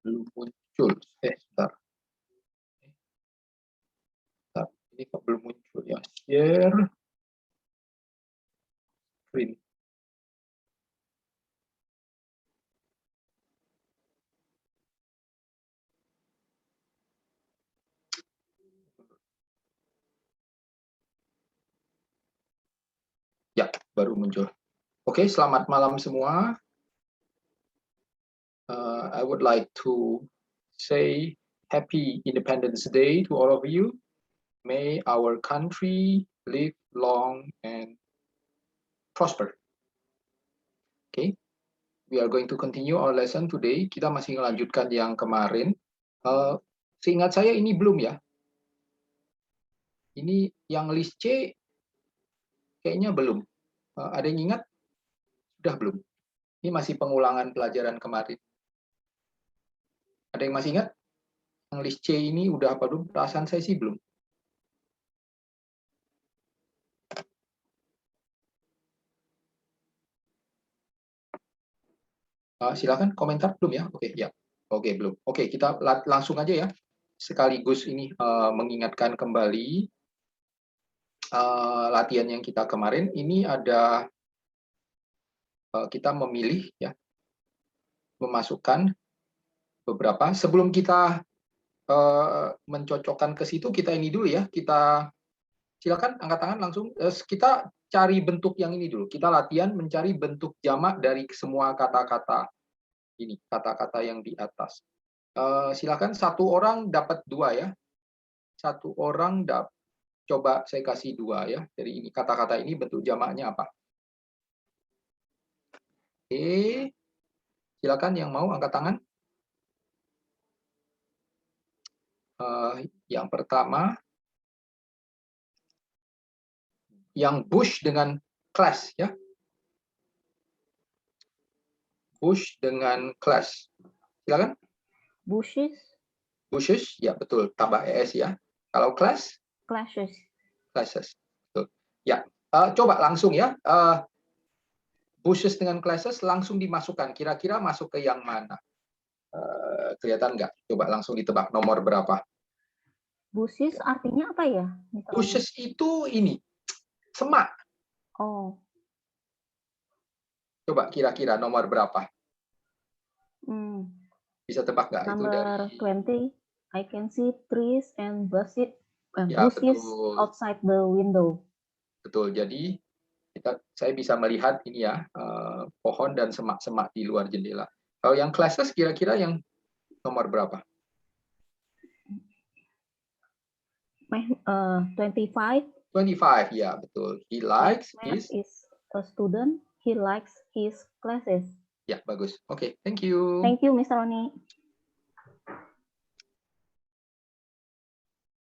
Belum muncul. Sebentar. Ini kok belum muncul ya. Share screen. Ya, baru muncul. Oke, selamat malam semua. I would like to say Happy Independence Day to all of you. May our country live long and prosper. Okay, we are going to continue our lesson today. Kita masih melanjutkan yang kemarin. Seingat saya ini belum ya. Ini yang list C kayaknya belum. Ada yang ingat? Sudah belum? Ini masih pengulangan pelajaran kemarin. Ada yang masih ingat? Yang list C ini udah apa belum? Perasaan saya sih belum. Silakan komentar belum ya? Oke, ya. Oke, belum. Oke, kita langsung aja ya. Sekaligus ini mengingatkan kembali latihan yang kita kemarin. Ini ada kita memilih ya, memasukkan beberapa. Sebelum kita mencocokkan ke situ, kita ini dulu ya. Kita silakan angkat tangan langsung. Kita cari bentuk yang ini dulu. Kita latihan mencari bentuk jamak dari semua kata-kata ini, kata-kata yang di atas. Silakan satu orang dapat 2 ya. Satu orang coba saya kasih 2 ya. Jadi ini kata-kata ini bentuk jamaknya apa? Oke. Silakan yang mau angkat tangan. Yang pertama, yang bush dengan class ya. Bush dengan class. Silakan. Bushes. Bushes, ya betul. Tambah es ya. Kalau class? Clashes. Classes. Betul. Ya. Coba langsung ya. Bushes dengan classes langsung dimasukkan. Kira-kira masuk ke yang mana? Kelihatan nggak? Coba langsung ditebak nomor berapa? Bushes artinya apa ya? Bushes itu ini. Semak. Oh. Coba kira-kira nomor berapa? Bisa tebak nggak itu dari? Number 20. I can see trees and bushes Ya, outside the window. Betul. Jadi saya bisa melihat ini ya, pohon dan semak-semak di luar jendela. Kalau yang classes kira-kira yang nomor berapa? 25. 25, ya betul. He likes his is a student. He likes his classes. Ya, bagus. Oke, thank you. Thank you, Mr. Roni.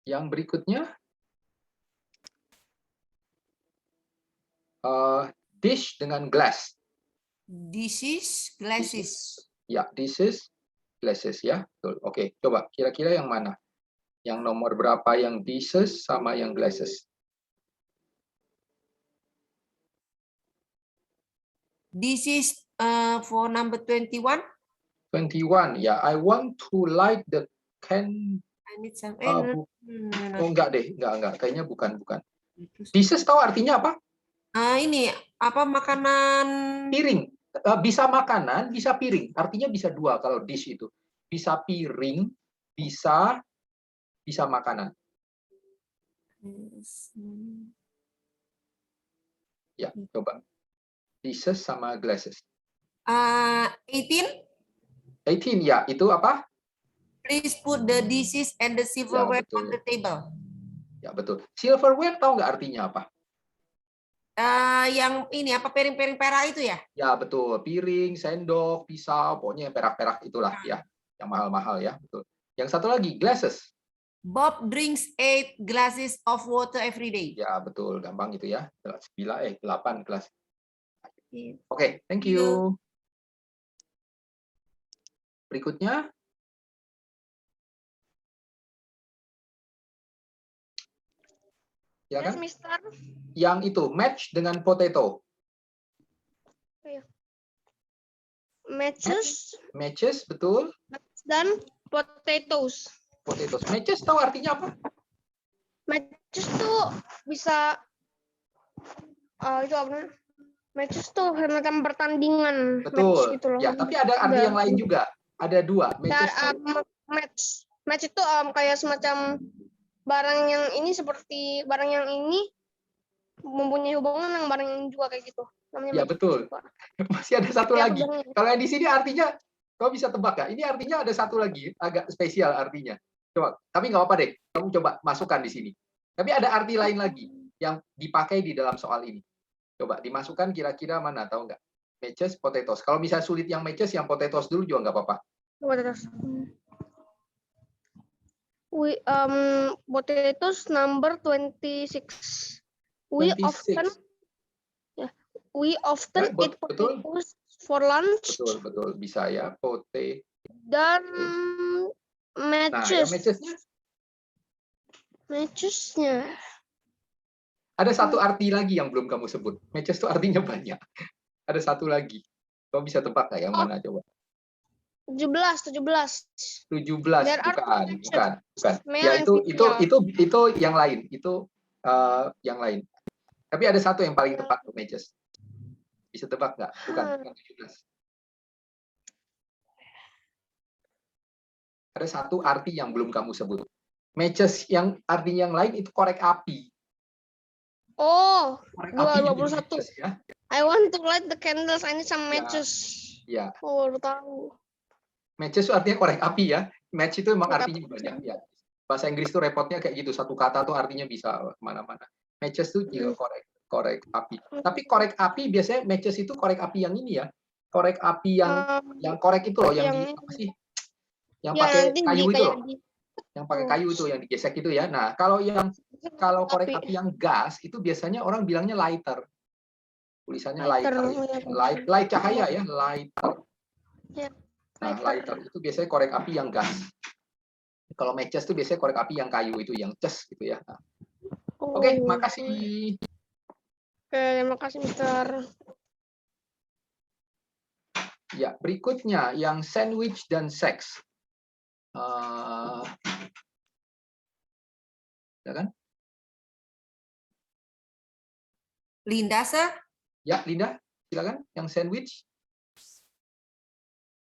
Yang berikutnya, dish dengan glass. Dishes, glasses. Ya, dishes, glasses ya. Betul. Oke, coba kira-kira yang mana? Yang nomor berapa yang dishes sama yang glasses? This is for number 21. 21, ya. I want to light the can. I need some. Oh, enggak deh, enggak. Kayaknya bukan. Dishes tahu artinya apa? Ini apa makanan? Piring. Bisa makanan, bisa piring. Artinya bisa 2 kalau dish itu. Bisa piring, bisa makanan. Ya, coba. Dishes sama glasses. 18. 18, ya. Itu apa? Please put the dishes and the silverware on the table. Ya, betul. Silverware tahu nggak artinya apa? Yang ini apa piring-piring perak itu ya? Ya, betul. Piring, sendok, pisau, pokoknya yang perak-perak itulah ya. Yang mahal-mahal ya, betul. Yang satu lagi, glasses. Bob drinks 8 glasses of water every day. Ya, betul. Gampang itu ya. 8 gelas. Oke, thank you. Berikutnya. Ya kan? Yes, Mister. Yang itu, match dengan potato. Matches. Matches, betul. dan potatoes. Potatoes. Matches tahu artinya apa? Matches tuh bisa itu apa namanya? Matches tuh semacam pertandingan match Betul. gitu loh. Ya, tapi ada arti yang lain juga. Ada dua. Matches tuh Match itu kayak semacam barang yang ini seperti barang yang ini mempunyai hubungan dengan barang yang juga kayak gitu. Namanya ya match betul. juga. Masih ada satu Ya, lagi. benar. Kalau yang di sini artinya, kau bisa tebak nggak? Ini artinya ada satu lagi, agak spesial artinya. Coba, tapi nggak apa-apa deh. Kamu coba masukkan di sini. Tapi ada arti lain lagi yang dipakai di dalam soal ini. Coba dimasukkan kira-kira mana, tahu nggak? Matches, potatoes. Kalau misalnya sulit yang matches, yang potatoes dulu juga nggak apa-apa. Potatoes. Potatoes number 26. We 26. often Ya, eat betul. potatoes for lunch. Betul. Bisa ya, potato. Dan Nah, yang matchesnya matchesnya ada satu arti lagi yang belum kamu sebut. Matches itu artinya banyak. Ada satu lagi. Kamu bisa tebak nggak yang mana coba? 17. 17 There are bukan. male Ya and itu female. yang lain. Itu yang lain. Tapi ada satu yang paling tepat tuh matches. Bisa tebak nggak? Bukan 17. Ada satu arti yang belum kamu sebut. Matches yang artinya yang lain itu korek api. Oh, Korek api juga 21. matches, ya. I want to light the candles. I need some Ya. matches. Ya. Oh, baru tahu. Matches itu artinya korek api ya. Match itu emang Korek artinya api. banyak ya. Bahasa Inggris tuh repotnya kayak gitu. Satu kata tuh artinya bisa kemana-mana. Matches tuh juga korek api. Tapi korek api biasanya matches itu korek api yang ini ya. Korek api yang korek itu loh yang di apa sih? Yang Ya, pakai nanti kayu itu loh. di Yang pakai kayu itu yang digesek itu ya. Nah, kalau korek api yang gas itu biasanya orang bilangnya lighter. Tulisannya lighter. Light cahaya ya, lighter. Ya, Nah, lighter itu biasanya korek api yang gas. Kalau matches itu biasanya korek api yang kayu itu, yang ces gitu ya. Nah. Oke, makasih. Oke, terima kasih, Mister. Ya, berikutnya yang sandwich dan seks. Ya kan? Linda, sir. Ya, Linda, silakan. Yang sandwich.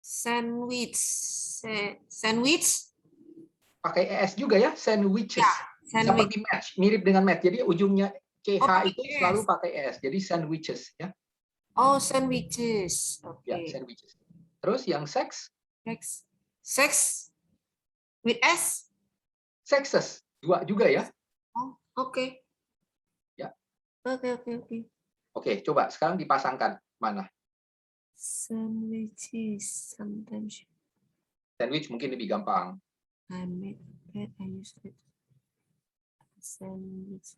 Sandwich. Pakai es juga ya, sandwiches. Ya, sandwich. Seperti match, mirip dengan match. Jadi ujungnya CH itu pakai selalu es. pakai es. Jadi sandwiches ya. Oh, sandwiches. Oke. Ya, sandwiches. Terus yang seks? Sex with S. Sexes. Dua juga ya. Oh, oke. Ya. Oke. Oke, coba sekarang dipasangkan. Mana? Sandwiches. Sometimes Sandwich mungkin lebih gampang. I make that I use it. Sandwich.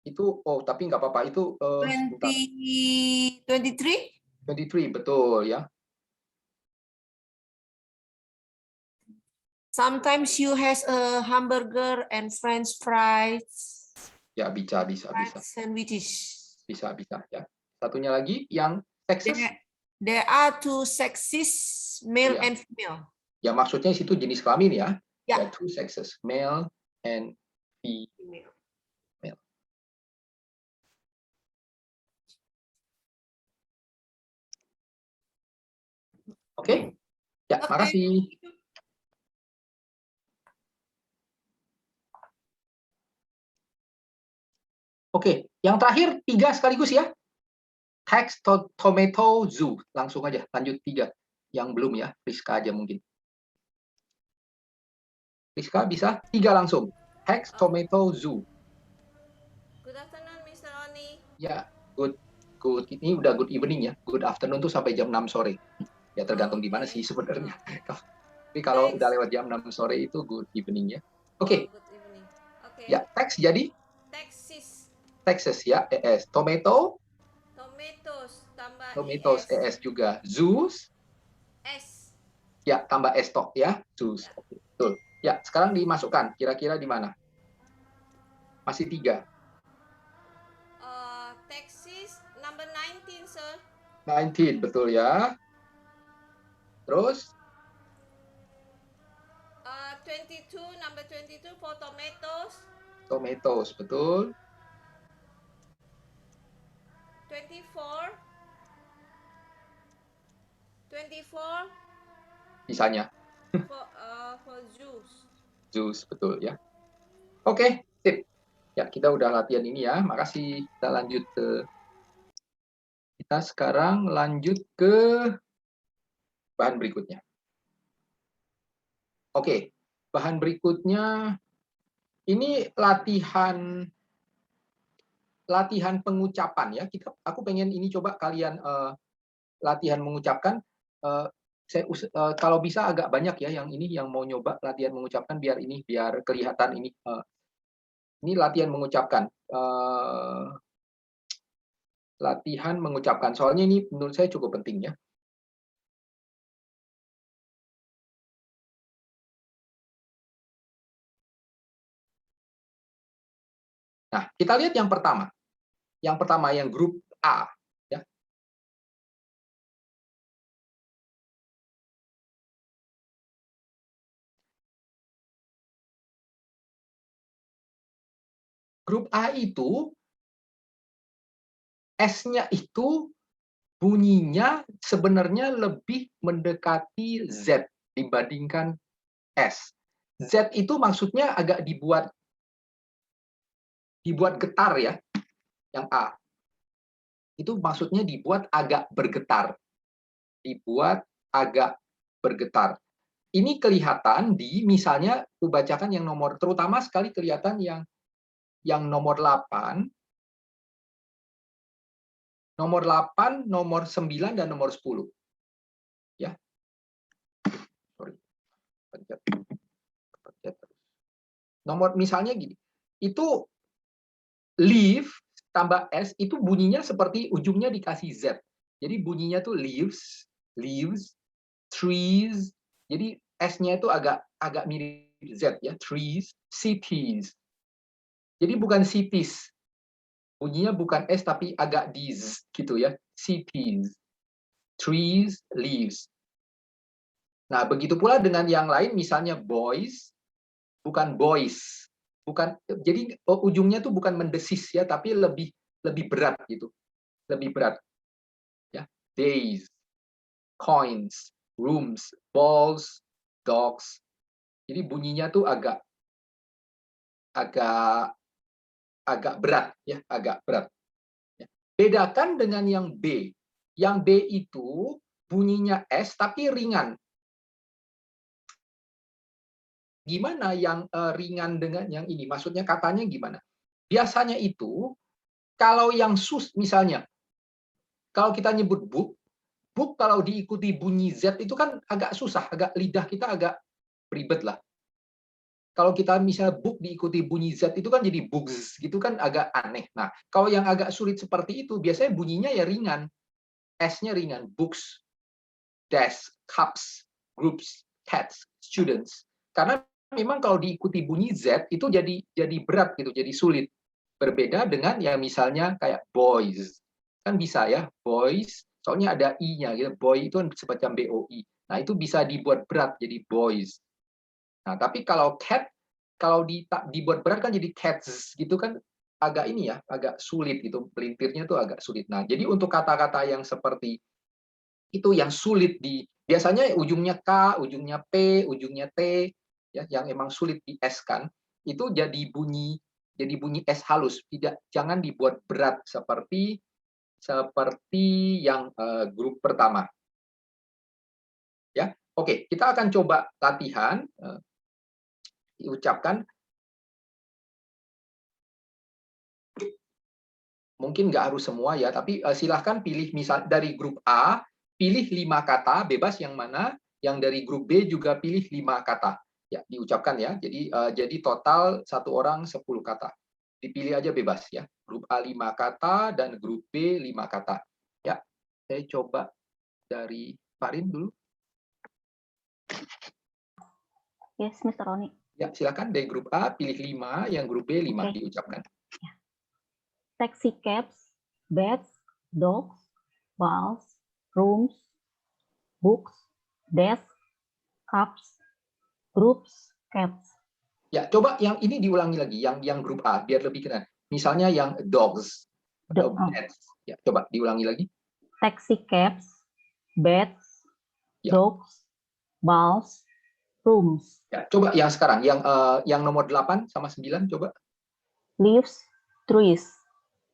Itu, tapi nggak apa-apa. Itu 23? 23, betul ya. Sometimes you has a hamburger and French fries. Ya, bisa. Sandwiches. Bisa ya. Satunya lagi yang sexes. There are two sexes, male Ya. and female. Ya, maksudnya situ jenis kelamin ya. Ya. Ya, two sexes, male and female. Oke. Ya, makasih. Oke, yang terakhir 3 sekaligus ya. Text tomato zoo. Langsung aja, lanjut 3. Yang belum ya, Rizka aja mungkin. Rizka bisa 3 langsung. Text tomato zoo. Good afternoon, Mr. Oni. Ya, good. Ini udah good evening ya. Good afternoon tuh sampai jam 6 sore. Ya tergantung di mana sih sebenarnya. Tapi kalau udah lewat jam 6 sore itu good evening ya. Oke. Good evening. Okay. Ya, text jadi Texas ya, ES. Tomatoes tambah tomatoes ES juga. Zoos S. ya, tambah S tok ya. Zoos. Oke, betul. Ya, sekarang dimasukkan. Kira-kira di mana? Masih 3. Texas number 19, sir. 19, betul ya. Terus Number 22 for tomatoes. Tomatoes, betul. 24. 24 Sisanya for juice. juice, betul ya. Oke, sip. Ya, kita udah latihan ini ya. Makasih. Kita sekarang lanjut ke bahan berikutnya. Oke, bahan berikutnya ini latihan pengucapan ya. Aku pengen ini coba kalian latihan mengucapkan. Kalau bisa agak banyak ya yang mau nyoba latihan mengucapkan biar kelihatan ini. Ini latihan mengucapkan. Latihan mengucapkan. Soalnya ini menurut saya cukup penting ya. Nah, kita lihat yang pertama. Yang pertama yang grup A. Ya. Grup A itu S-nya itu bunyinya sebenarnya lebih mendekati Z dibandingkan S. Z itu maksudnya agak dibuat getar ya, yang A. Itu maksudnya dibuat agak bergetar. Dibuat agak bergetar. Ini kelihatan di misalnya aku bacakan yang nomor, terutama sekali kelihatan yang nomor 8, nomor 8, nomor 9, dan nomor 10. Ya. Sorry. Pencet. Nomor misalnya gini, itu leaf tambah S itu bunyinya seperti ujungnya dikasih Z. Jadi bunyinya tuh leaves, trees. Jadi S-nya itu agak mirip Z ya, trees, cities. Jadi bukan cities. Bunyinya bukan S tapi agak di Z gitu ya, cities. Trees, leaves. Nah, begitu pula dengan yang lain misalnya boys, bukan boys. Bukan, jadi ujungnya tuh bukan mendesis ya, tapi lebih berat gitu. Lebih berat. Ya. Days, coins, rooms, balls, dogs. Jadi bunyinya tuh agak berat ya, agak berat. Ya. Bedakan dengan yang B. Yang B itu bunyinya S tapi ringan. Gimana yang ringan dengan yang ini? Maksudnya katanya gimana? Biasanya itu kalau yang misalnya kalau kita nyebut book kalau diikuti bunyi Z itu kan agak susah, lidah kita agak ribet lah. Kalau kita misalnya book diikuti bunyi Z itu kan jadi books gitu kan agak aneh. Nah, kalau yang agak sulit seperti itu biasanya bunyinya ya ringan. S-nya ringan, books, desk, cups, groups, cats, students. Karena memang kalau diikuti bunyi Z itu jadi berat gitu, jadi sulit. Berbeda dengan ya misalnya kayak boys. Kan bisa ya, boys, soalnya ada i-nya gitu. Boy itu semacam BOI. Nah, itu bisa dibuat berat jadi boys. Nah, tapi kalau cat kalau dibuat berat kan jadi cats gitu kan agak ini ya, agak sulit gitu. Pelintirnya tuh agak sulit. Nah, jadi untuk kata-kata yang seperti itu yang sulit biasanya ujungnya K, ujungnya P, ujungnya T ya yang emang sulit di S kan itu jadi bunyi S halus, jangan dibuat berat seperti yang grup pertama. Ya. Oke, kita akan coba latihan diucapkan. Mungkin nggak harus semua ya, tapi silahkan pilih misal dari grup A, pilih 5 kata, bebas yang mana. Yang dari grup B juga pilih 5 kata. Ya, diucapkan ya. Jadi total satu orang 10 kata. Dipilih aja bebas ya. Grup A 5 kata dan grup B 5 kata. Ya, saya coba dari Farin dulu. Yes, Mr. Roni. Ya, silakan dari grup A pilih 5, yang grup B 5 Okay. diucapkan. Taxi cabs, beds, dogs, balls, rooms, books, desks, cups, groups, cats, Ya, coba yang ini diulangi lagi, yang grup A, biar lebih kena. Misalnya yang dogs atau cats. Ya, coba diulangi lagi. taxi cabs, beds, Ya. dogs, balls, rooms, Ya, coba yang sekarang, yang nomor 8 sama 9, coba. leaves, trees,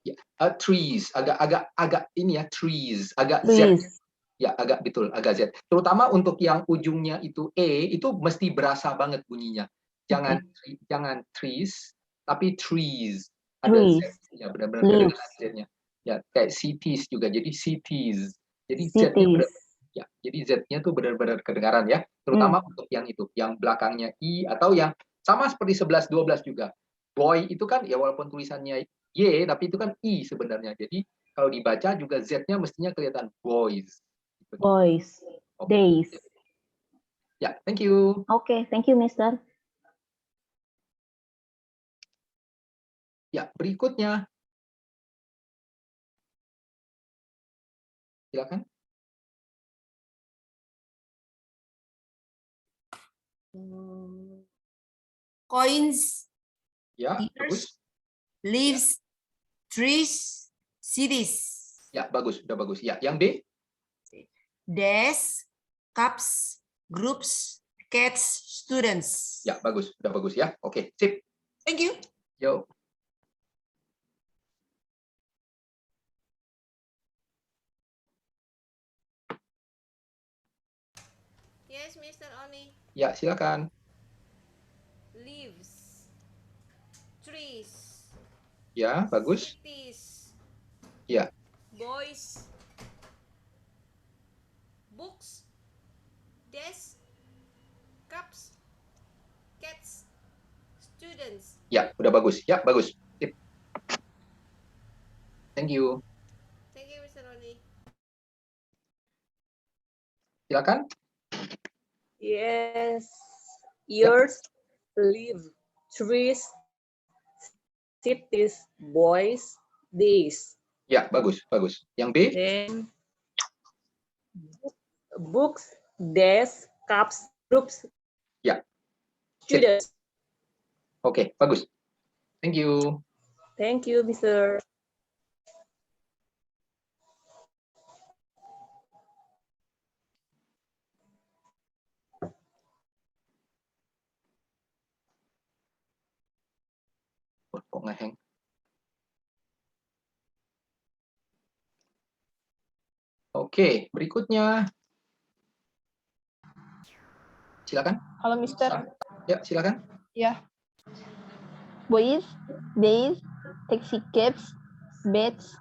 Ya, trees, agak ini ya, trees, agak Z. trees, Ya, agak betul, agak Z. Terutama untuk yang ujungnya itu itu mesti berasa banget bunyinya. Jangan trees, tapi trees. Ada Z, trees, ya benar-benar leaves, kedengaran Z-nya. Ya, kayak cities juga, jadi cities. Jadi Z-nya cities. ya, jadi Z-nya tuh benar-benar kedengaran ya. Terutama untuk yang itu, yang belakangnya I atau yang sama seperti 11, 12 juga. Boy itu kan ya walaupun tulisannya Y, tapi itu kan I sebenarnya. Jadi kalau dibaca juga Z-nya mestinya kelihatan boys. Boys, Oke. days. Ya, thank you. Oke, thank you, Mister. Ya, berikutnya. Silakan. Coins, Ya, years, bagus. leaves, trees, cities. Ya, bagus, udah bagus. Ya, yang B. Desks, cups, groups, cats, students. Ya, bagus, udah bagus ya. Oke, sip. Thank you. Yo. Yes, Mr. Oni. Ya, silakan. Leaves, trees, Ya, bagus. cities, Ya, boys, books, desks, cups, cats, students. ya, udah bagus. Ya, bagus. Sip. Thank you. Thank you, Mr. Oni. Silakan. Yes, years, live, trees, cities, boys, days. Ya, bagus, bagus. Yang B. Then books, desks, cups, groups. Ya. Students. Oke, bagus. Thank you. Thank you, Mr. Kok ngeheng? Oke, berikutnya. Silakan. Halo Mister. Ya, silakan. Ya. Boys, days, taxi cabs, beds,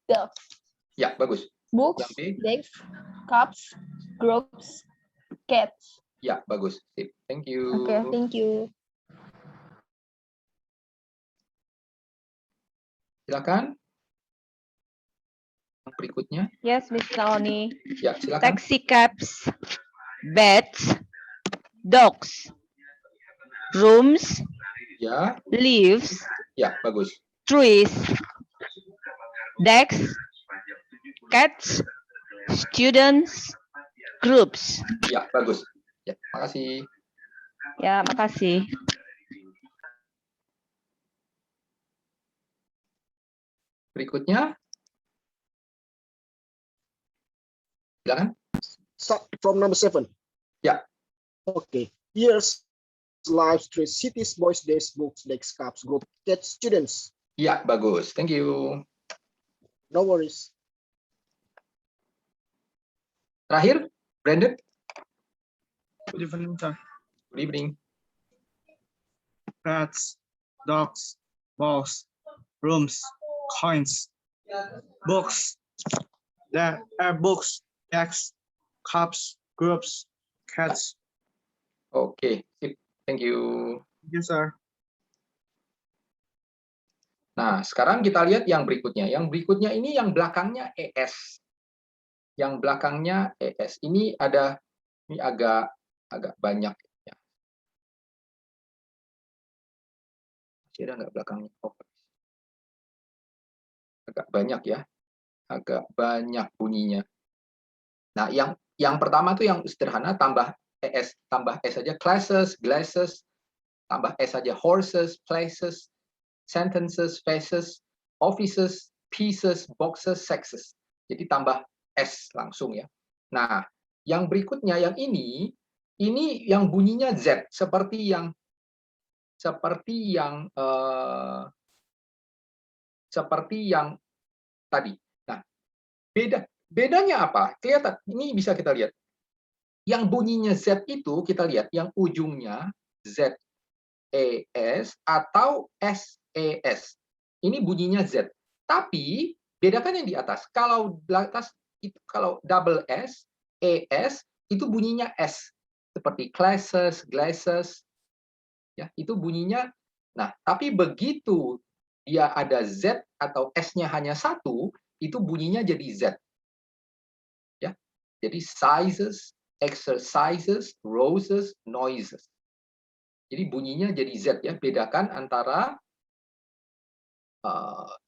dogs, Ya, bagus. books, Yang B. desks, cups, groups, cats. Ya, bagus. Sip. Thank you. Oke, thank you. Silakan. Yang berikutnya. Yes, Mr. Oni. Ya, silakan. Taxi cabs, beds, dogs, rooms, Ya, leaves, ya, bagus. trees, desks, cats, students, groups. Ya, bagus. Ya, makasih. Ya, makasih. Berikutnya. Silakan. Start from number 7. Yeah. Okay. Years, lives, trees, cities, boys, days, books, desks, cups, group, cats, students. Ya, bagus. Thank you. No worries. Terakhir, Brandon. Good evening, sir. Good evening. Cats, dogs, balls, rooms, coins, books, books, decks, cups, groups, cats. Oke, sip. Thank you. Thank you, sir. Nah, sekarang kita lihat yang berikutnya. Yang berikutnya ini yang belakangnya ES. Yang belakangnya ES. Ini agak banyak. Ya. Masih ada nggak belakangnya? Oh. Agak banyak ya. Agak banyak bunyinya. Nah, yang pertama tuh yang sederhana tambah ES tambah S saja, classes, glasses, tambah S saja, horses, places, sentences, faces, offices, pieces, boxes, sexes. Jadi tambah S langsung ya. Nah, yang berikutnya yang ini yang bunyinya Z seperti yang tadi. Nah, bedanya apa? Kelihatan, ini bisa kita lihat. Yang bunyinya Z itu kita lihat yang ujungnya ZES atau SES. Ini bunyinya Z. Tapi bedakan yang di atas. Kalau di atas itu kalau double S, ES itu bunyinya S. Seperti classes, glasses. Ya, itu bunyinya. Nah, tapi begitu dia ada Z atau S-nya hanya satu, itu bunyinya jadi Z. Ya. Jadi sizes, exercises, roses, noises. Jadi bunyinya jadi Z ya. Bedakan antara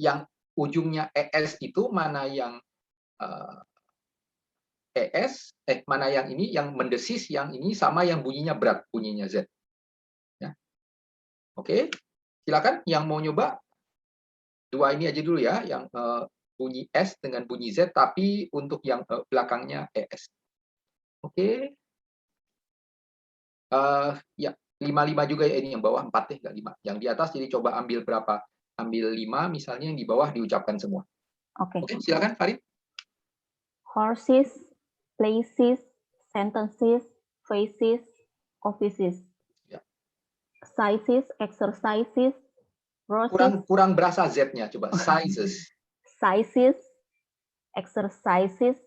yang ujungnya ES itu mana yang ES, mana yang ini yang mendesis, yang ini sama yang bunyinya berat, bunyinya Z. Ya. Oke, silakan yang mau nyoba dua ini aja dulu ya, yang bunyi S dengan bunyi Z, tapi untuk yang belakangnya ES. Oke. Ya, 5 juga ya, ini yang bawah 4 deh, nggak 5. Yang di atas jadi coba ambil berapa? Ambil 5 misalnya, yang di bawah diucapkan semua. Oke. Oke, silakan Farid. Horses, places, sentences, faces, offices. Ya. Sizes, exercises, roses, Kurang berasa Z-nya, coba sizes. sizes, exercises,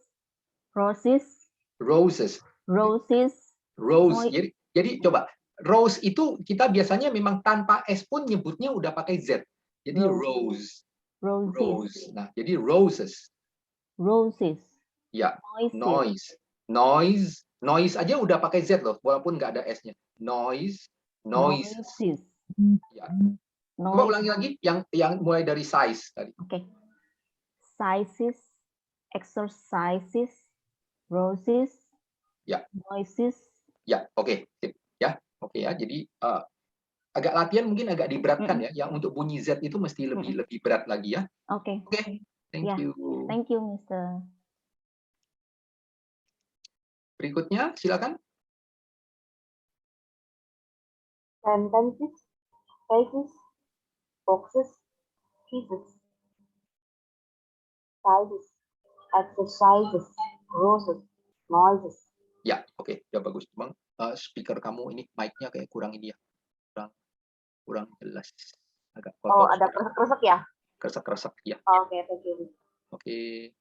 roses, Roses. roses, Rose. Jadi coba rose itu kita biasanya memang tanpa S pun nyebutnya udah pakai Z. Jadi rose. roses, Rose. Nah, jadi roses. roses, Ya, noises, noise aja udah pakai Z loh, walaupun nggak ada S-nya. Noises. noises, Ya. Coba noise. ulangi lagi yang mulai dari size tadi. Oke. Sizes, exercises, roses, Ya. noises. Ya, oke. Sip. Ya, oke ya. Jadi agak latihan mungkin agak diberatkan ya. Yang untuk bunyi Z itu mesti lebih berat lagi ya. Oke. Oke. Thank Ya. you. Thank you, Mr. Berikutnya silakan. Sentences, faces, boxes, pieces, sizes, exercises, roses, noises. Ya, oke, udah bagus. Bang, speaker kamu ini mic-nya kayak kurang ini ya. Kurang jelas. Agak Oh, kotor. ada kresek-kresek ya? Kresek-kresek ya. Oke, thank you. Oke.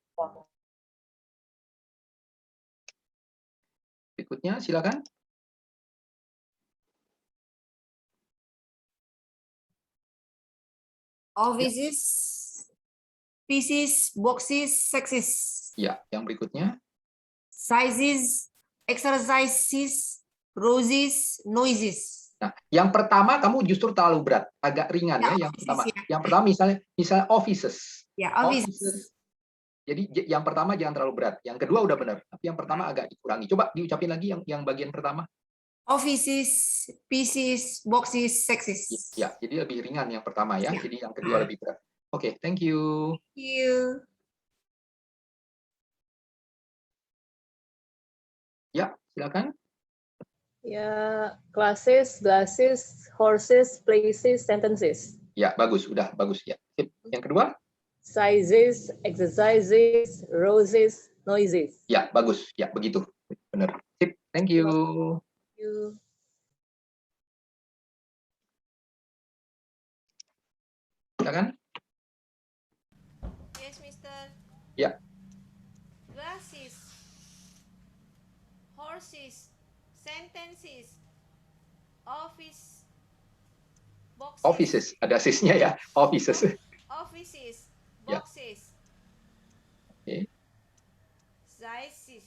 Berikutnya silakan. Offices, pieces, boxes, sexes. Ya, yang berikutnya. Sizes, exercises, roses, noises. Nah, yang pertama kamu justru terlalu berat, agak ringan ya, yang offices, pertama. ya. Yang pertama misalnya offices. Ya, offices. Jadi yang pertama jangan terlalu berat. Yang kedua udah benar, tapi yang pertama agak dikurangi. Coba diucapin lagi yang bagian pertama. Offices, pieces, boxes, sexes. Ya, jadi lebih ringan yang pertama ya. Jadi yang kedua lebih berat. Oke, thank you. Thank you. Ya, silakan. Ya, classes, glasses, horses, places, sentences. Ya, bagus, udah bagus ya. Sip. Yang kedua? Sizes, exercises, roses, noises. Ya, bagus. Ya, begitu. Benar. Sip. Thank you. Thank you. Silakan. Yes, Mister. Ya. Glasses, horses, sentences, office, boxes. Offices, ada sisnya ya. Offices. Offices, Ya. boxes. Oke. Sizes.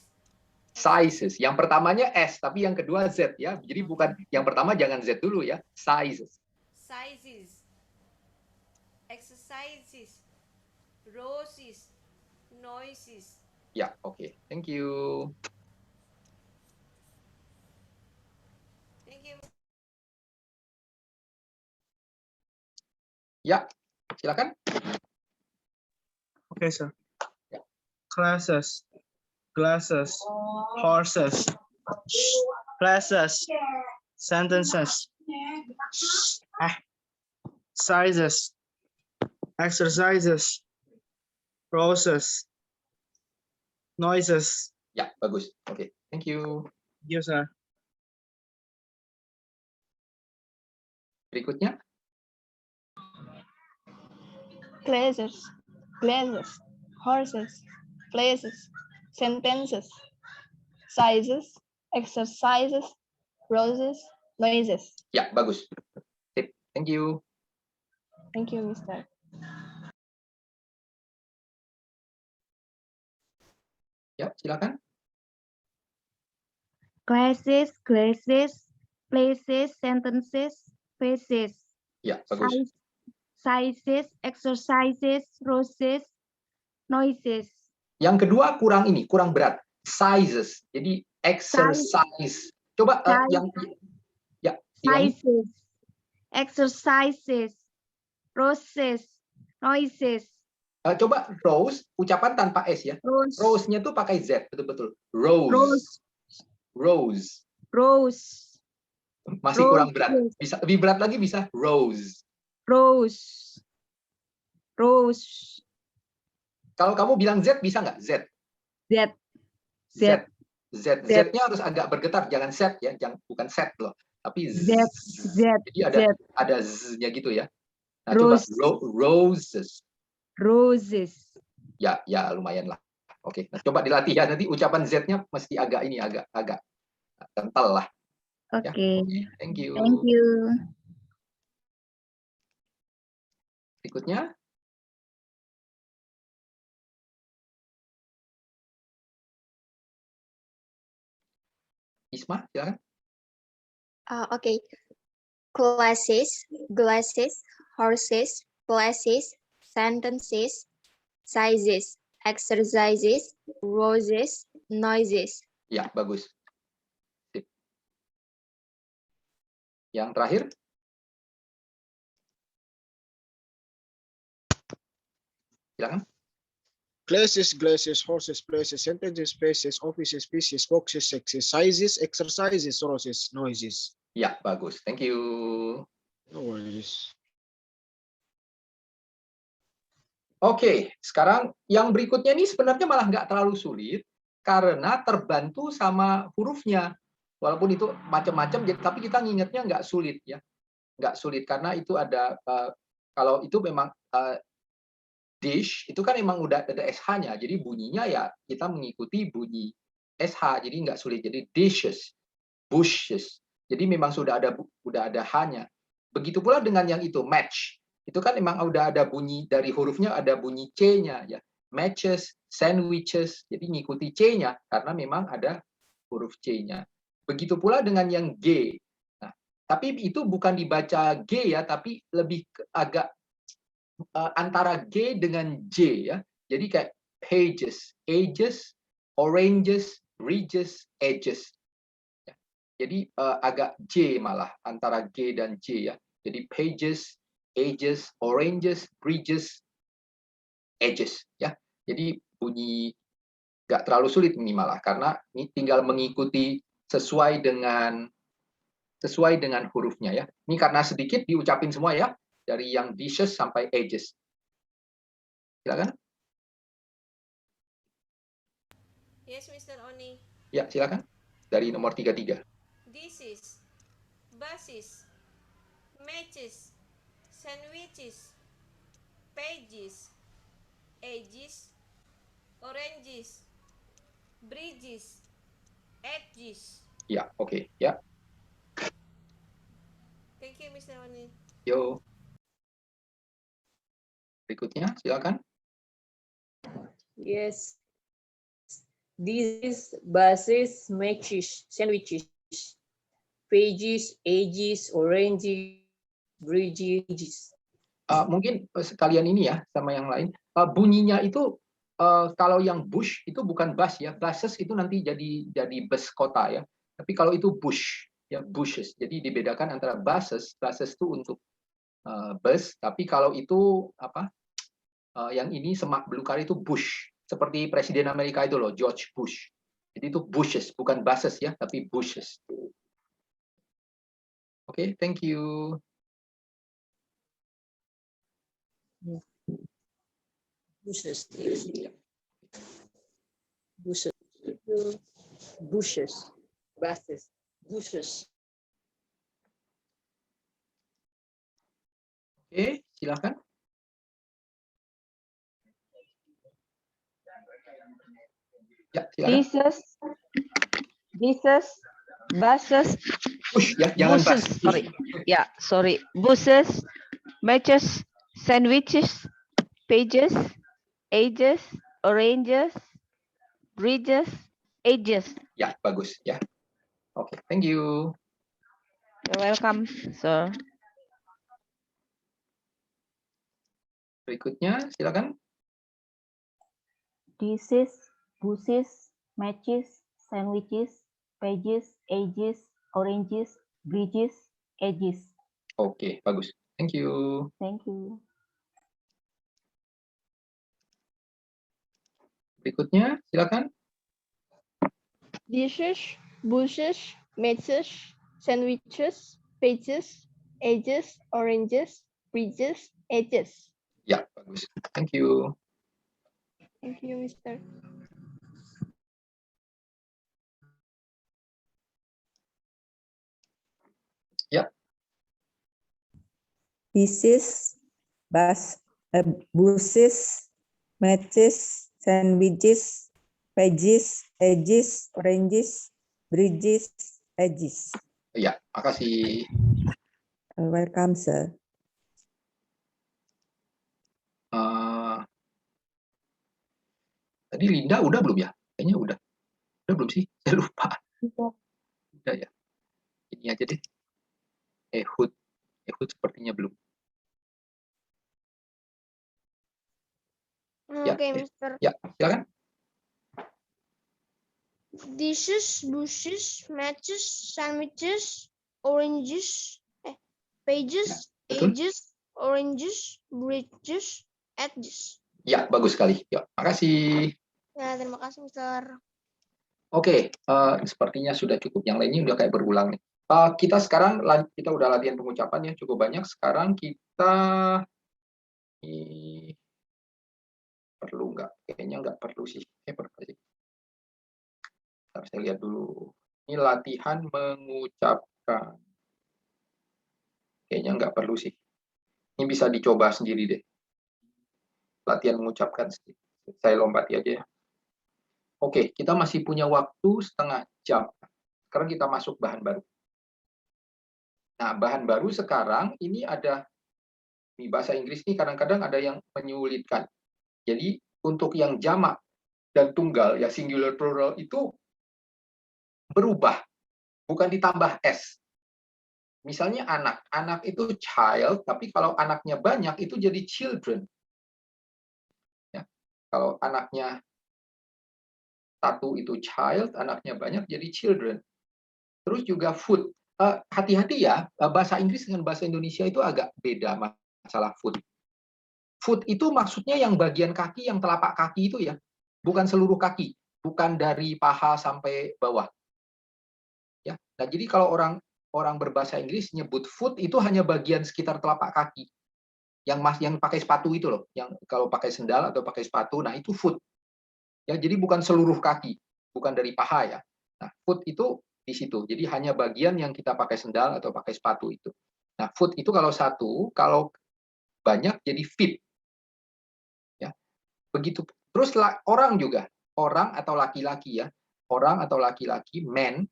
Sizes. Yang pertamanya S, tapi yang kedua Z ya. Jadi bukan yang pertama jangan Z dulu ya. Sizes. Sizes. Exercises. Roses. Noises. Ya, oke. Thank you. Ya, silakan. Okay, sir. Yeah. Classes, glasses, horses, places, sentences, sizes, exercises, roses, noises. Ya, bagus. Oke, thank you. Yes, sir. Berikutnya. Glasses, glasses, horses, places, sentences, sizes, exercises, roses, noises. Ya, bagus. Sip. Thank you. Thank you, Mr. Ya, silakan. Classes, glasses, places, sentences, faces, Ya, bagus. sizes, exercises, roses, noises. Yang kedua kurang berat. Sizes. Jadi exercise. Coba yang ya, diulangi. Sizes, exercises, roses, noises. Coba rose, ucapan tanpa S ya. Rose, Rose-nya tuh pakai Z, betul-betul. Rose. rose, Rose. rose, Masih kurang berat. roses. Bisa lebih berat lagi bisa rose. rose, rose, Kalau kamu bilang Z bisa nggak? Z. Z, Z. Z. Z. Z-nya harus agak bergetar, jangan set ya, jangan bukan set loh, tapi Z, Z, Jadi Z. ada Z-nya gitu ya. Nah, Rose. coba roses. Roses. Ya lumayan lah. Oke, nah, coba dilatih ya, nanti ucapan Z-nya mesti agak kental lah. Oke, Ya. Thank you. thank you. Berikutnya. Isma, silakan. Okay. Classes, glasses, horses, places, sentences, sizes, exercises, roses, noises. Ya, bagus. Sip. Yang terakhir. Silakan. Classes, glasses, horses, places, sentences, faces, offices, pieces, boxes, sexes, sizes, exercises, roses, noises. Ya, bagus. Thank you. No worries. Oke, sekarang yang berikutnya ini sebenarnya malah nggak terlalu sulit karena terbantu sama hurufnya. Walaupun itu macam-macam, tapi kita ngingetnya nggak sulit ya, nggak sulit karena itu ada kalau itu memang dish itu kan emang udah ada sh-nya, jadi bunyinya ya kita mengikuti bunyi sh, jadi nggak sulit. Jadi dishes, bushes, jadi memang sudah ada h-nya. Begitu pula dengan yang itu match. Itu kan memang udah ada bunyi dari hurufnya, ada bunyi C-nya ya. Matches, sandwiches, jadi ngikuti C-nya karena memang ada huruf C-nya. Begitu pula dengan yang G. Nah, tapi itu bukan dibaca G ya, tapi lebih agak antara G dengan J ya. Jadi kayak pages, ages, oranges, bridges, edges. Ya. Jadi agak J malah antara G dan J ya. Jadi pages, ages, oranges, bridges, edges ya. Jadi bunyi nggak terlalu sulit ini malah karena ini tinggal mengikuti sesuai dengan hurufnya ya. Ini karena sedikit diucapin semua ya, dari yang dishes sampai edges. Silakan. Yes, Mr. Oni. Ya, silakan. Dari nomor 33. Dishes, buses, matches, sandwiches, pages, edges, oranges, bridges, edges. Ya, oke. Ya. Thank you, Mr. Oni. Yo. Berikutnya, silakan. Yes. These buses, matches, sandwiches, pages, edges, oranges, bridges. Mungkin sekalian ini ya sama yang lain. Bunyinya itu kalau yang bush itu bukan bus ya. Buses itu nanti jadi bus kota ya. Tapi kalau itu bush ya bushes. Jadi dibedakan antara buses itu untuk bus, tapi kalau itu apa? Yang ini semak belukar itu bush, seperti Presiden Amerika itu loh, George Bush. Jadi itu bushes, bukan buses ya, tapi bushes. Oke, thank you. Bushes. Bushes. Bushes. Buses. Bushes. Oke, silakan. Ya, silakan. Buses, Push ya, jangan buses, bus. sorry. Yeah, sorry. Buses, matches, sandwiches, pages, ages, oranges, bridges, edges. Ya, bagus ya. Oke, thank you. You're welcome, sir. Berikutnya, silakan. Dishes, bushes, matches, sandwiches, pages, ages, oranges, bridges, edges. Oke, bagus. Thank you. Thank you. Berikutnya, silakan. Dishes, bushes, matches, sandwiches, pages, edges, oranges, bridges, edges. Ya, bagus. Thank you. Thank you, Mr. Ya. Pieces, buses, matches, sandwiches, pages, edges, oranges, bridges, edges. Ya, makasih. Welcome, sir. Tadi Linda udah belum ya? Kayaknya udah. Udah belum sih? Saya lupa. Udah ya. Ini aja deh. Ehud sepertinya belum. Ya, Oke, Mister. Ya, silakan. Dishes, bushes, matches, sandwiches, oranges, pages, betul. edges, oranges, bridges, edges. Ya, bagus sekali. Ya, makasih. Ya, terima kasih, Mister. Oke, sepertinya sudah cukup. Yang lainnya udah kayak berulang nih. Kita sekarang kita udah latihan pengucapan ya cukup banyak. Sekarang kita perlu nggak? Kayaknya nggak perlu sih. Perlu sih. Ntar saya lihat dulu. Ini latihan mengucapkan. Kayaknya nggak perlu sih. Ini bisa dicoba sendiri deh. Latihan mengucapkan. Saya lompati aja ya. Oke, kita masih punya waktu setengah jam. Sekarang kita masuk bahan baru. Nah, bahan baru sekarang ini ada di bahasa Inggris ini kadang-kadang ada yang menyulitkan. Jadi untuk yang jamak dan tunggal ya singular plural itu berubah, bukan ditambah s. Misalnya anak itu child, tapi kalau anaknya banyak itu jadi children. Ya, kalau anaknya satu itu child, anaknya banyak jadi children. Terus juga food. Hati-hati ya, bahasa Inggris dengan bahasa Indonesia itu agak beda masalah food. Foot itu maksudnya yang bagian kaki, yang telapak kaki itu ya, bukan seluruh kaki, bukan dari paha sampai bawah. Ya, nah jadi kalau orang berbahasa Inggris nyebut foot itu hanya bagian sekitar telapak kaki, yang pakai sepatu itu loh, yang kalau pakai sendal atau pakai sepatu, nah itu foot. Ya, jadi bukan seluruh kaki, bukan dari paha ya. Nah, foot itu di situ, jadi hanya bagian yang kita pakai sendal atau pakai sepatu itu. Nah, foot itu kalau satu, kalau banyak jadi feet. Begitu. Terus orang juga, orang atau laki-laki ya, orang atau laki-laki, man.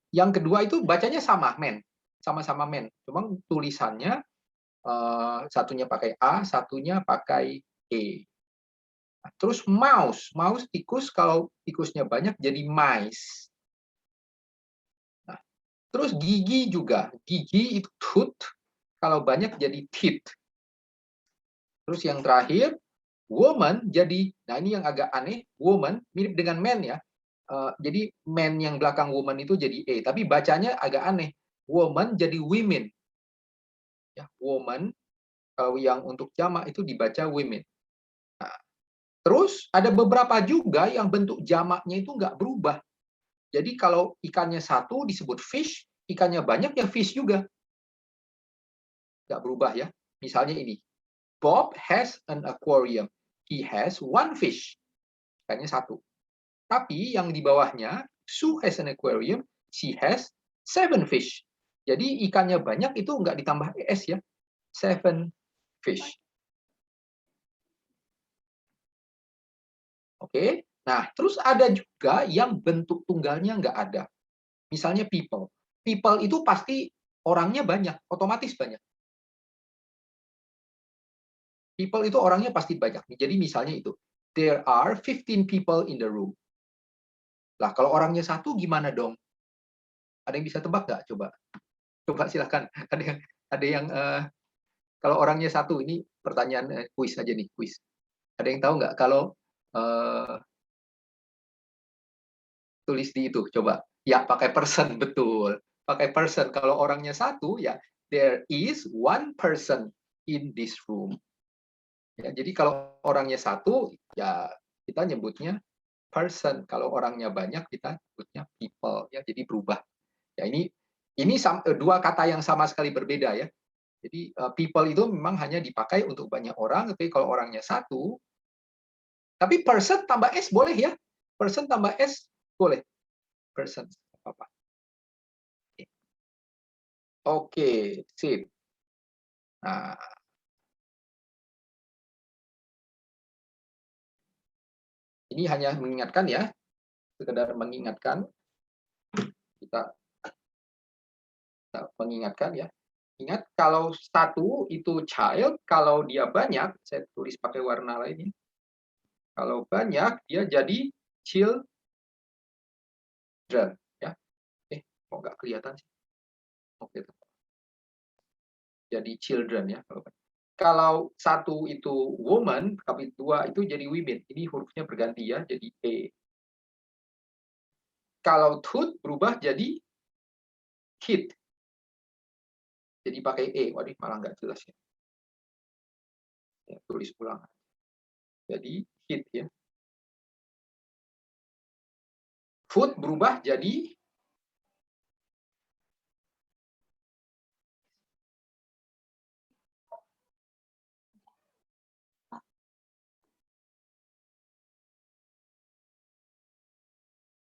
Yang kedua itu bacanya sama, man, sama-sama man. Cuma tulisannya satunya pakai A, satunya pakai E. Nah, terus mouse, tikus, kalau tikusnya banyak jadi mice. Nah, terus gigi juga, gigi itu tooth, kalau banyak jadi teeth. Terus yang terakhir woman jadi, nah ini yang agak aneh, woman mirip dengan man ya. Jadi man yang belakang woman itu jadi E, tapi bacanya agak aneh. Woman jadi women. ya, woman. Kalau yang untuk jamak itu dibaca women. Nah, terus ada beberapa juga yang bentuk jamaknya itu nggak berubah. Jadi kalau ikannya satu disebut fish, ikannya banyak ya fish juga. Nggak berubah ya. Misalnya ini, Bob has an aquarium. He has one fish. Ikannya satu. Tapi yang di bawahnya, Sue has an aquarium. She has 7 fish. Jadi ikannya banyak itu nggak ditambah es ya. 7 fish. Oke. Nah, terus ada juga yang bentuk tunggalnya nggak ada. Misalnya people. People itu pasti orangnya banyak, otomatis banyak. People itu orangnya pasti banyak. Jadi misalnya itu, there are 15 people in the room. Lah, kalau orangnya satu gimana dong? Ada yang bisa tebak nggak? Coba. Coba silakan. Ada yang kalau orangnya satu, ini pertanyaan kuis aja nih, kuis. Ada yang tahu nggak kalau tulis di itu, coba. Ya, pakai person, betul. Pakai person. Kalau orangnya satu, ya, there is one person in this room. Ya, jadi kalau orangnya satu, ya kita nyebutnya person. Kalau orangnya banyak, kita nyebutnya people. Ya, jadi berubah. Ya, ini dua kata yang sama sekali berbeda ya. Jadi people itu memang hanya dipakai untuk banyak orang, tapi kalau orangnya satu, tapi person tambah s boleh ya. Person tambah s boleh. Person apa? Oke, sip. Nah, ini hanya mengingatkan ya, sekedar mengingatkan. Kita mengingatkan ya. Ingat kalau satu itu child, kalau dia banyak, saya tulis pakai warna lainnya. Kalau banyak dia jadi children ya. Kok nggak kelihatan sih? Oke. Jadi children ya. Kalau satu itu woman, tapi dua itu jadi women. Ini hurufnya berganti ya, jadi e. Kalau tooth berubah jadi kid. Jadi pakai e. Waduh, malah nggak jelas ya. Ya, tulis ulang. Jadi kid ya. Food berubah jadi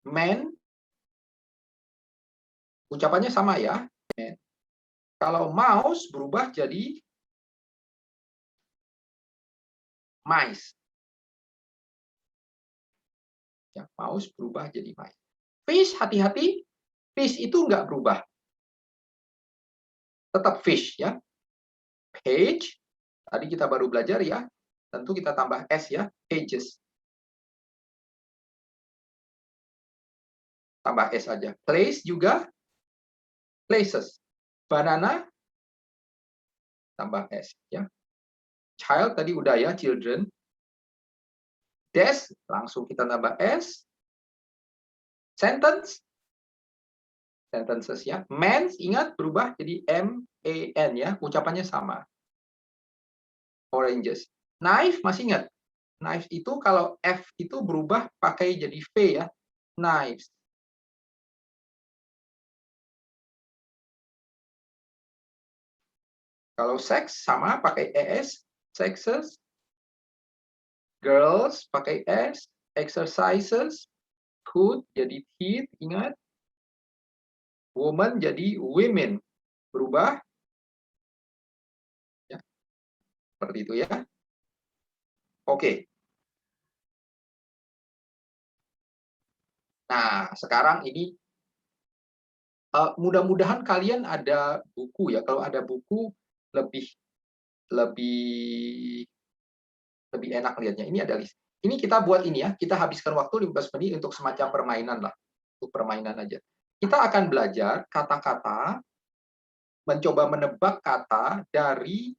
man. Ucapannya sama ya. Man. Kalau mouse berubah jadi mice. Ya, mouse berubah jadi mice. Fish, hati-hati. Fish itu nggak berubah. Tetap fish ya. Page, tadi kita baru belajar ya. Tentu kita tambah s ya. Pages. Tambah s aja. Place juga places. Banana tambah s ya. Child tadi udah ya, children. Desk langsung kita tambah s. Sentence sentences ya. Man ingat berubah jadi M-A-N ya, ucapannya sama. Oranges. Knife masih ingat? Knife itu kalau F itu berubah pakai jadi V ya. Knives. Kalau sex sama pakai ES, sexes. Girls pakai S, exercises. Could jadi teeth, ingat. Woman jadi women. Berubah. Ya. Seperti itu ya. Oke. Nah, sekarang ini mudah-mudahan kalian ada buku ya. Kalau ada buku lebih enak lihatnya. Ini ada list. Ini kita buat ini ya. Kita habiskan waktu 15 menit untuk semacam permainan lah. Untuk permainan aja. Kita akan belajar kata-kata, mencoba menebak kata dari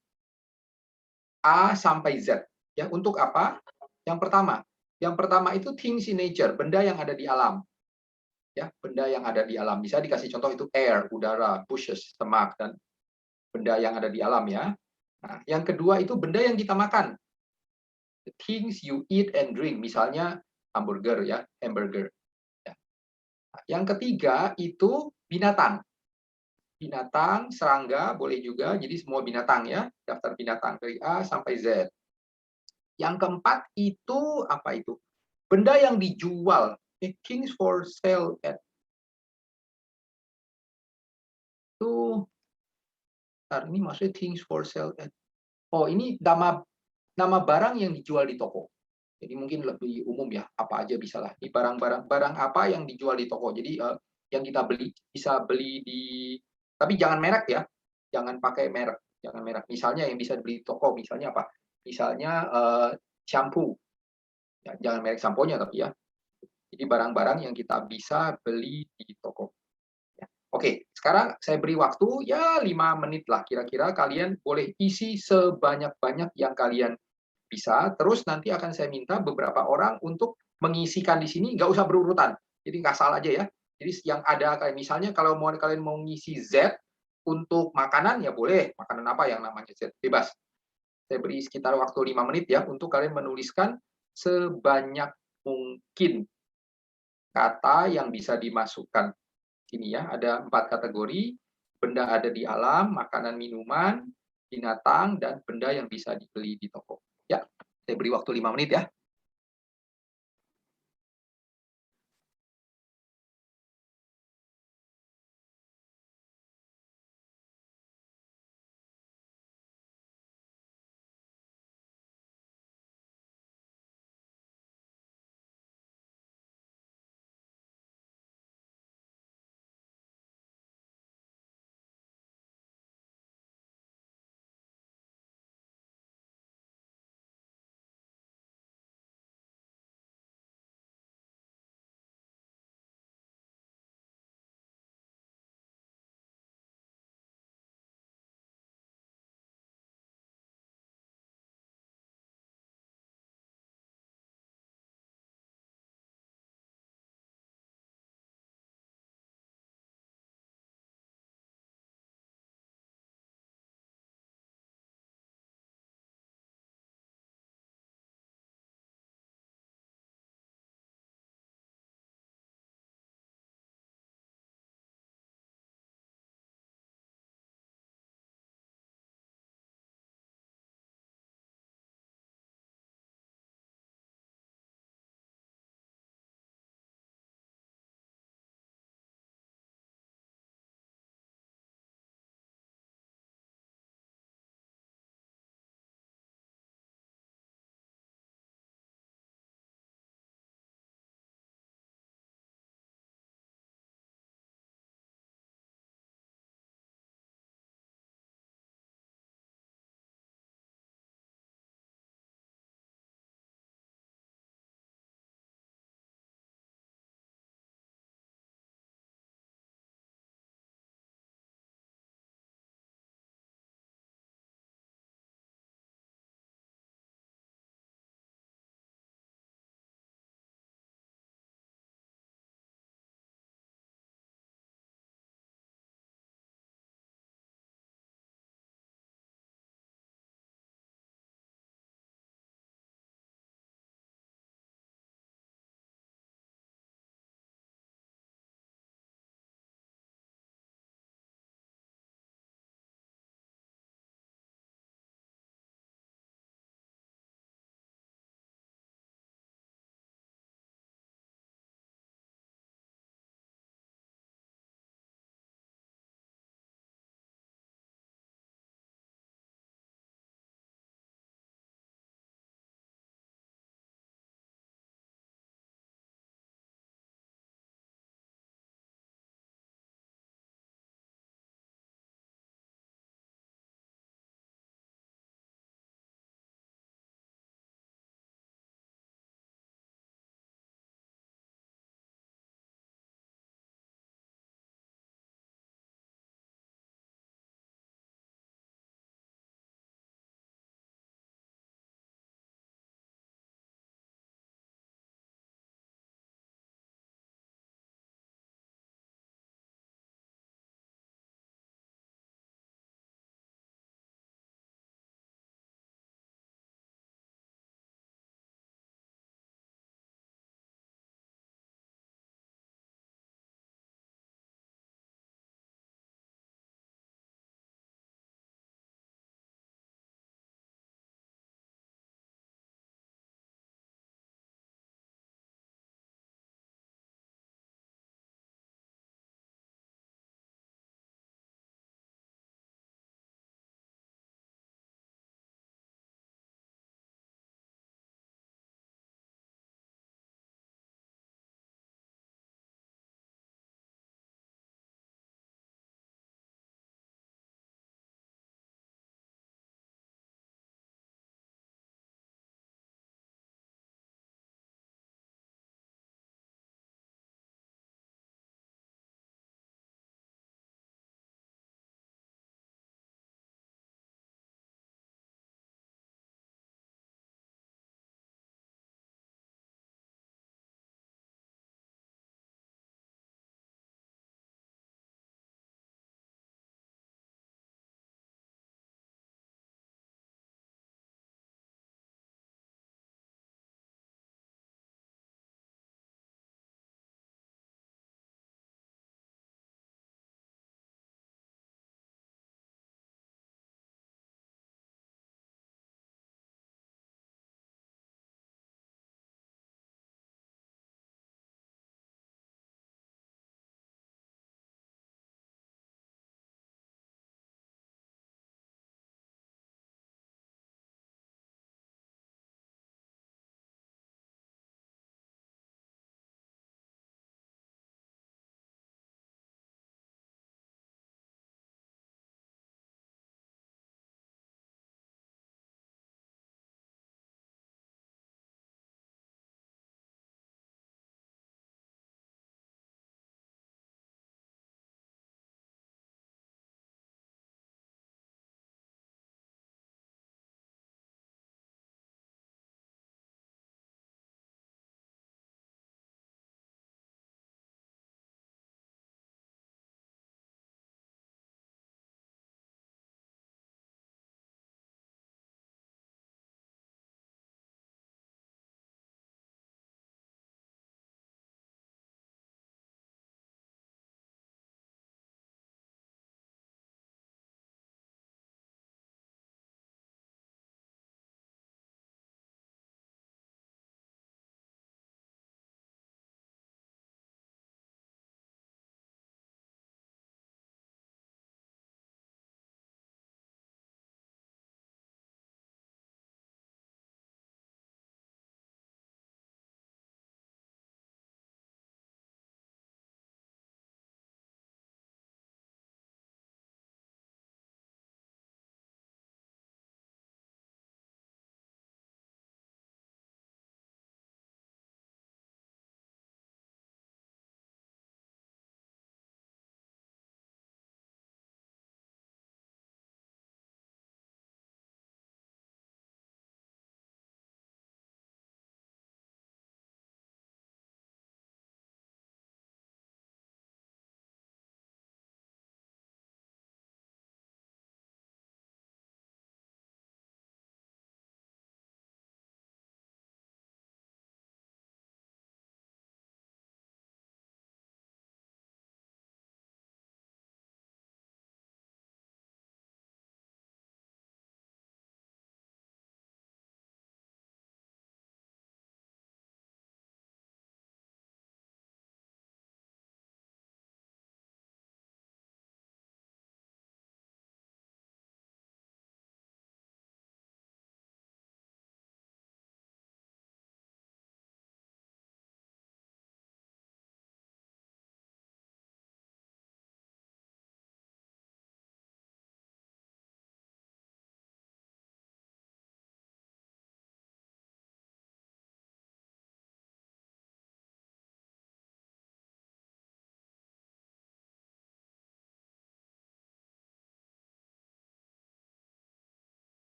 A sampai Z. Ya, untuk apa? Yang pertama itu things in nature, benda yang ada di alam. Ya, benda yang ada di alam. Bisa dikasih contoh itu air, udara, bushes, semak dan benda yang ada di alam ya. Nah, yang kedua itu benda yang kita makan. The things you eat and drink, misalnya hamburger ya, hamburger. Ya. Nah, yang ketiga itu binatang. Binatang, serangga boleh juga, jadi semua binatang ya, daftar binatang dari A sampai Z. Yang keempat itu apa itu? Benda yang dijual, things for sale at. Itu, ini maksudnya things for sale at. Oh, ini nama barang yang dijual di toko. Jadi mungkin lebih umum ya, apa aja bisa lah. Ini barang apa yang dijual di toko. Jadi yang kita beli bisa beli di, tapi jangan merek ya, jangan pakai merek, jangan merek. Misalnya yang bisa beli di toko, misalnya apa? Misalnya shampoo, ya, jangan merek samponya tapi ya. Jadi barang-barang yang kita bisa beli di toko. Ya. Oke, sekarang saya beri waktu ya 5 menit lah kira-kira. Kalian boleh isi sebanyak-banyak yang kalian bisa. Terus nanti akan saya minta beberapa orang untuk mengisikan di sini, nggak usah berurutan. Jadi ngasal aja ya. Jadi yang ada kayak misalnya kalau kalian mau ngisi Z untuk makanan ya boleh. Makanan apa yang namanya Z? Bebas. Saya beri sekitar waktu 5 menit ya untuk kalian menuliskan sebanyak mungkin kata yang bisa dimasukkan. Ini ya, ada 4 kategori. Benda ada di alam, makanan, minuman, binatang, dan benda yang bisa dibeli di toko. Ya, saya beri waktu 5 menit ya.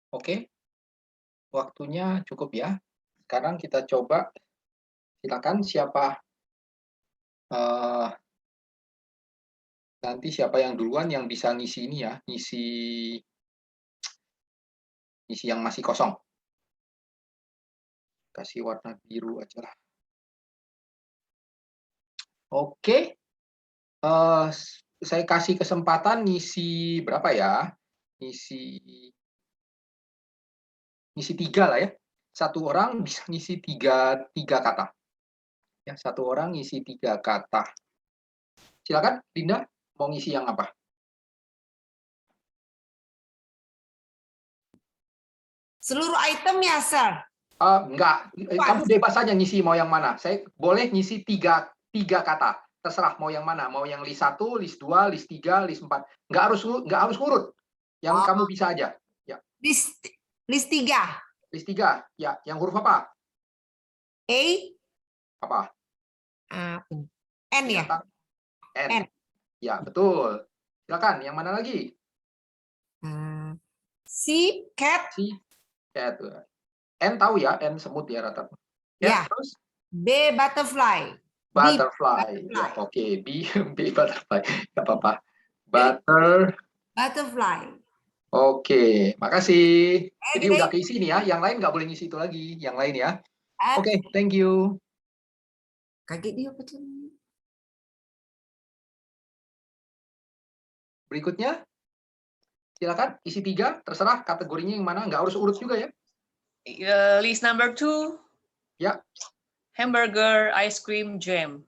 Oke, waktunya cukup ya. Sekarang kita coba, silakan siapa nanti siapa yang duluan yang bisa ngisi ini ya, ngisi yang masih kosong. Kasih warna biru aja lah. Oke, saya kasih kesempatan ngisi berapa ya? Ngisi 3 lah ya. Satu orang bisa ngisi tiga kata. Ya, satu orang ngisi 3 kata. Silakan, Dinda, mau ngisi yang apa? Seluruh item ya, Sir? Enggak, kamu bebas saja ngisi mau yang mana. Saya boleh ngisi tiga kata. Terserah mau yang mana. Mau yang list 1, list 2, list 3, list 4. Enggak harus ngurut. Yang kamu bisa aja. Ya. List 3. List 3. Ya, yang huruf apa? A. Apa? N ya? N. Ya, betul. Silakan, yang mana lagi? C. Cat. C. Cat. N tahu ya, N semut ya rata. Ya. Terus? B. Butterfly. Butterfly. Ya, oke, B butterfly. Enggak apa-apa. Butterfly. Oke, makasih. Jadi udah keisi nih ya. Yang lain nggak boleh ngisi itu lagi. Yang lain ya. Oke, thank you. Kaget dia apa tuh? Berikutnya, silakan isi 3. Terserah kategorinya yang mana. Nggak harus urut juga ya. List number 2. Ya. Hamburger, ice cream, jam.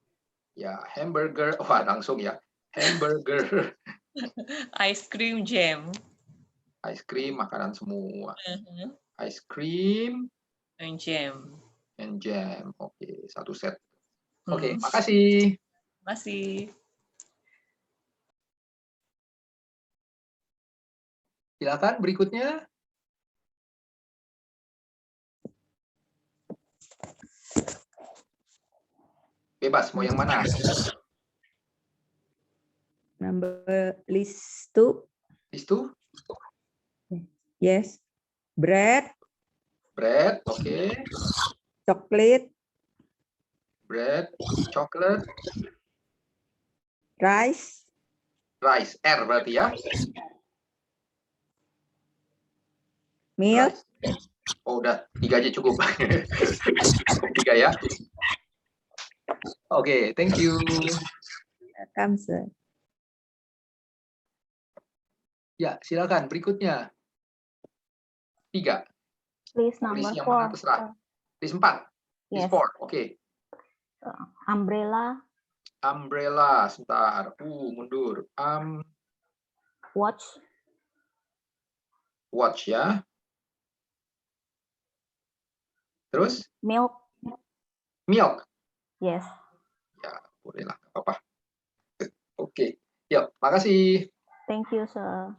Ya, hamburger. Wah, langsung ya. Hamburger. Ice cream, jam. Ice cream, makanan semua. Ice cream. And jam. And jam. Oke, satu set. Oke, makasih. Makasih. Silakan berikutnya. Bebas, mau yang mana? Number list 2. List 2? Yes. Bread. Bread, oke. Chocolate. Bread, chocolate. Rice. Rice, R berarti ya. Milk. Oh, udah 3 aja cukup. 3 ya. Oke, thank you. Welcome, sir. Ya, silakan berikutnya. 3. List number yang 4. mana terserah. List 4. List 4, oke. Umbrella. Umbrella, sebentar. Mundur. Watch. Watch ya. Terus? Milk. Milk. Yes. Ya, bolehlah, nggak apa-apa. Oke, ya, makasih. Thank you, sir.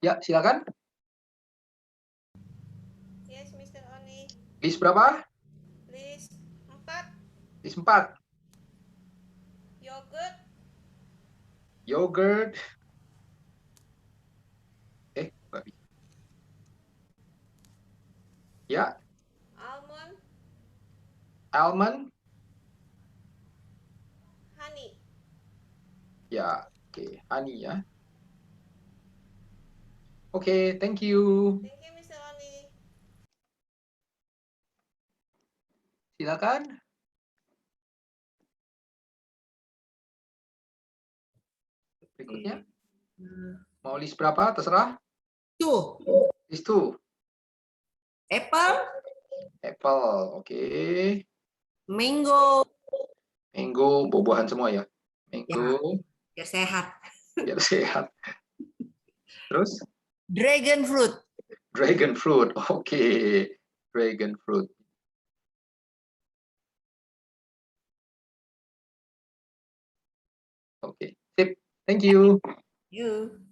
Ya, silakan. Yes, Mr. Oni. List berapa? List 4. List 4. Yogurt. Yogurt. Nggak bisa. Ya. Almond. Almond. Honey. Ya, oke. Honey ya. Oke, thank you. Thank you, Mr. Oni. Silakan. Berikutnya. Mau list berapa? Terserah. 2. List 2. Apple. Apple, oke. Mango. Mango, buah-buahan semua ya. Mango. Biar sehat. Biar sehat. Terus? Dragon fruit. Dragon fruit, oke. Dragon fruit. Oke, sip. Thank you. You.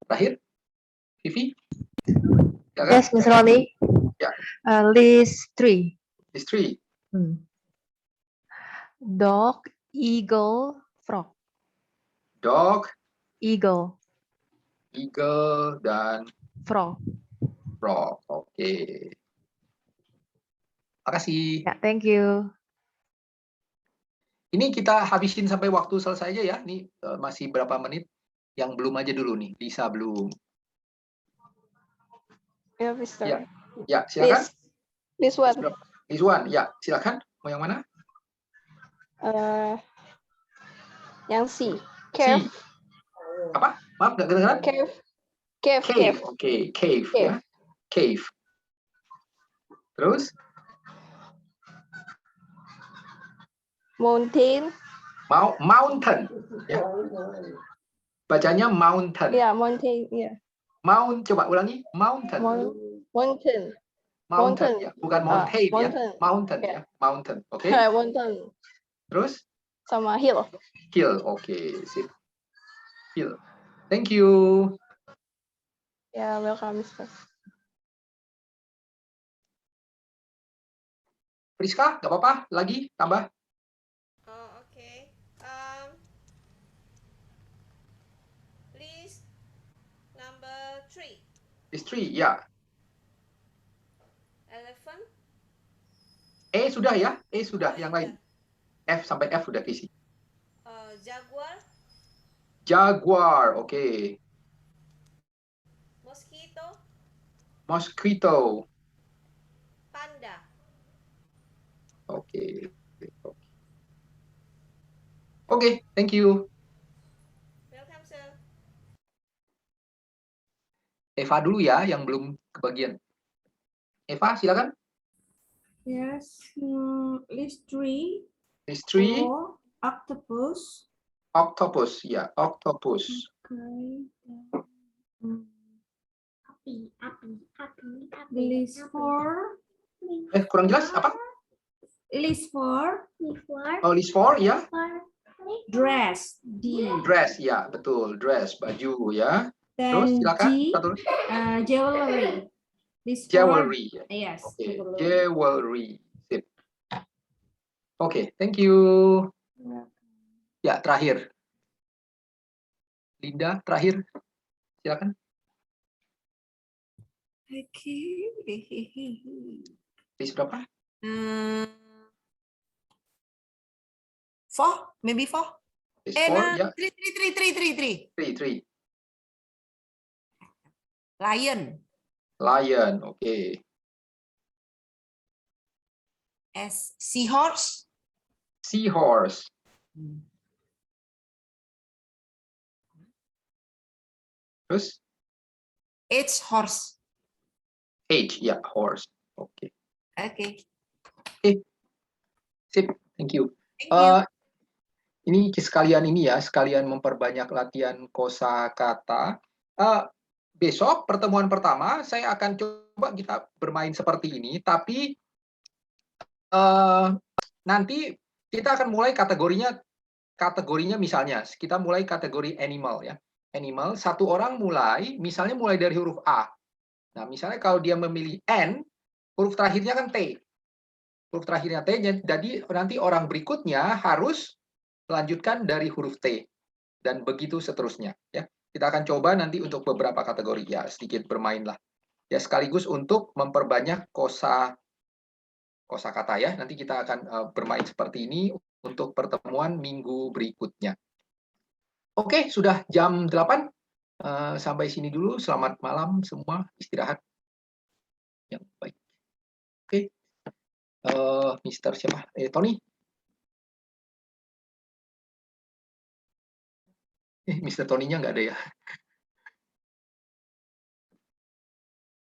Terakhir, Vivi. Yes, Mr. Oni. Ya. List 3. List 3. Dog, eagle, frog. Dog, Eagle, eagle, dan frog. frog. Oke. Makasih. Ya, thank you. Ini kita habisin sampai waktu selesai aja ya. Ini masih berapa menit? Yang belum aja dulu nih. Lisa belum. Yeah, Mister. Ya, ya silakan. This one. This one, ya silakan. Mau yang mana? Yang C. Cave. C. Apa? Maaf, nggak kedengeran? Cave. Cave. Oke, cave ya. Cave. Terus? Mountain. Mountain. Ya. Bacanya mountain. Yeah, mountain. Yeah. Coba ulangi. Mountain. Mountain. Mountain. Ya. Bukan mountain ya. Mountain. Mountain ya. Mountain. Oke. Mountain. Terus? Sama hill. Hill. Oke. Sip. Hill. Thank you. Yeah, welcome, Mister. Priska, nggak apa-apa. Lagi tambah. Okay. List number 3. List 3, ya. Elephant. E sudah ya. E sudah. Yang lain. F sampai F sudah isi. Jaguar. Jaguar. Oke. Mosquito. Mosquito. Panda. Oke. Oke, thank you. Welcome, sir. Eva dulu ya, yang belum kebagian. Eva, silakan. Yes. List 3. List 3. Octopus. Octopus, ya, octopus. Okay. List 4. Kurang jelas apa? List 4. Oh, list 4 ya. Dress. D. Dress, ya, betul. Dress, baju ya. Then Terus silakan. G. Satu. Jewelry. List 4. Jewelry. Yes. Oke, jewelry. Sip. Oke, thank you. Ya, terakhir. Linda, terakhir. Silakan. Oke. List berapa? 4, maybe 4. List 4, ya. 3. 3. Lion. Lion, oke. S. Seahorse. Seahorse. Terus? H. Horse. H, ya, horse. Oke. Okay. Sip, thank you. Ini sekalian sekalian memperbanyak latihan kosakata. Besok pertemuan pertama saya akan coba kita bermain seperti ini, tapi nanti kita akan mulai kategorinya misalnya kita mulai kategori animal ya. Animal, satu orang misalnya mulai dari huruf A. Nah, misalnya kalau dia memilih N, huruf terakhirnya kan T. Huruf terakhirnya T, jadi nanti orang berikutnya harus melanjutkan dari huruf T. Dan begitu seterusnya. Ya. Kita akan coba nanti untuk beberapa kategori. Ya, sedikit bermainlah. Ya, sekaligus untuk memperbanyak kosakata ya. Nanti kita akan bermain seperti ini untuk pertemuan minggu berikutnya. Oke, sudah jam 8. Sampai sini dulu. Selamat malam semua. Istirahat yang baik. Oke. Mister siapa? Tony. Mister Tony-nya nggak ada ya.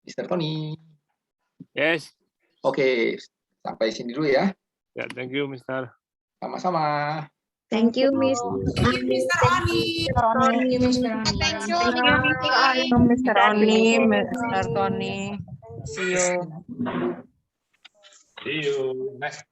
Mister Tony. Yes. Oke, sampai sini dulu ya. Ya, thank you, Mister. Sama-sama. Thank you, Miss. Mr. Oni. Thank you, Mr. Oni. Mr. Tony. See you. See you next